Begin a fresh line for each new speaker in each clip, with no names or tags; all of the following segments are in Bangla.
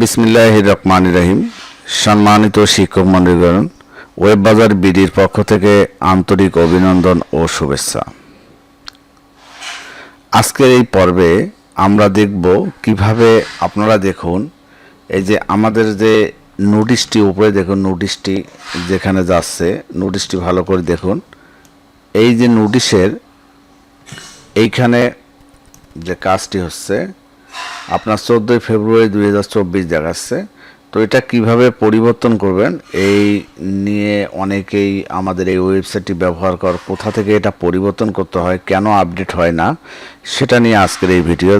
বিসমিল্লাহির রহমানির রহিম। সম্মানিত শিক্ষক মণ্ডলীগণ, ওয়েব বাজার বিডির পক্ষ থেকে আন্তরিক অভিনন্দন ও শুভেচ্ছা। আজকের এই পর্বে আমরা দেখব কিভাবে আপনারা দেখুন এই যে আমাদের যে নোটিশটি উপরে দেখুন, নোটিশটি যেখানে যাচ্ছে নোটিশটি ভালো করে দেখুন। এই যে নোটিশের এইখানে যে কাজটি হচ্ছে আপনার 14 ফেব্রুয়ারি 2024 দেখাচ্ছে। তো এটা কিভাবে পরিবর্তন করবেন এই নিয়ে অনেকেই আমাদের এই ওয়েবসাইটটি ব্যবহার কর, কোথা থেকে এটা পরিবর্তন করতে হয়, কেন আপডেট হয় না, সেটা নিয়ে আজকের এই ভিডিও।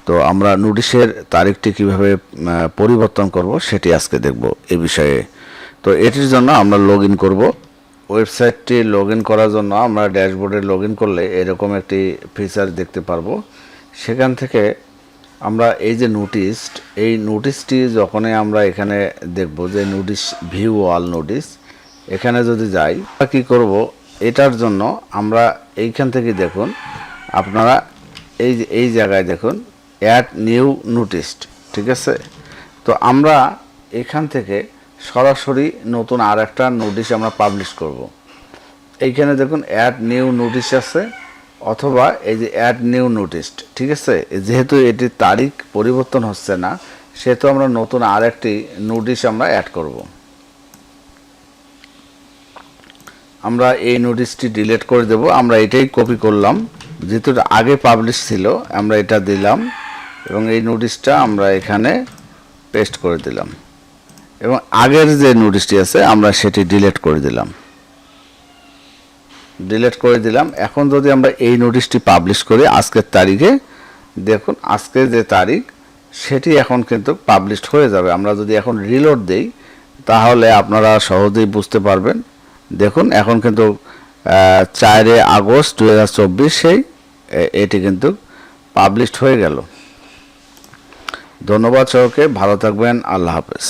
তো আমরা নোটিশের তারিখটি কিভাবে পরিবর্তন করব সেটি আজকে দেখব এই বিষয়ে। তো এটির জন্য আমরা লগ ইন করবো। ওয়েবসাইটটি লগ ইন করার জন্য আমরা ড্যাশবোর্ডে লগ ইন করলে এরকম একটি ফিচার দেখতে পারবো। সেখান থেকে আমরা এই যে নোটিশ, এই নোটিশটি যখনই আমরা এখানে দেখব যে নোটিশ ভিউ অল নোটিশ, এখানে যদি যাই কি করব, এটার জন্য আমরা এইখান থেকে দেখুন আপনারা এই জায়গায় দেখুন অ্যাড নিউ নোটিশ, ঠিক আছে। তো আমরা এখান থেকে সরাসরি নতুন আর একটা নোটিশ আমরা পাবলিশ করব। এইখানে দেখুন অ্যাড নিউ নোটিশ আছে, অথবা এই যে অ্যাড নিউ নোটিশ, ঠিক আছে। যেহেতু এটির তারিখ পরিবর্তন হচ্ছে না, সেহেতু আমরা নতুন আর একটি নোটিশ আমরা অ্যাড করব। আমরা এই নোটিশটি ডিলিট করে দেব। আমরা এটাই কপি করলাম, যেহেতু আগে পাবলিশ ছিল আমরা এটা দিলাম এবং এই নোটিশটা আমরা এখানে পেস্ট করে দিলাম এবং আগের যে নোটিশটি আছে আমরা সেটি ডিলিট করে দিলাম। এখন যদি আমরা এই নোটিশটি পাবলিশ করি আজকের তারিখে, দেখুন আজকে যে তারিখ সেটি এখন কিন্তু পাবলিশড হয়ে যাবে। আমরা যদি এখন রিলোড দেই তাহলে আপনারা সহজেই বুঝতে পারবেন। দেখুন এখন কিন্তু 4 আগস্ট 2024 এটি কিন্তু পাবলিশড হয়ে গেল। ধন্যবাদ সবাইকে, ভালো থাকবেন, আল্লাহ হাফেজ।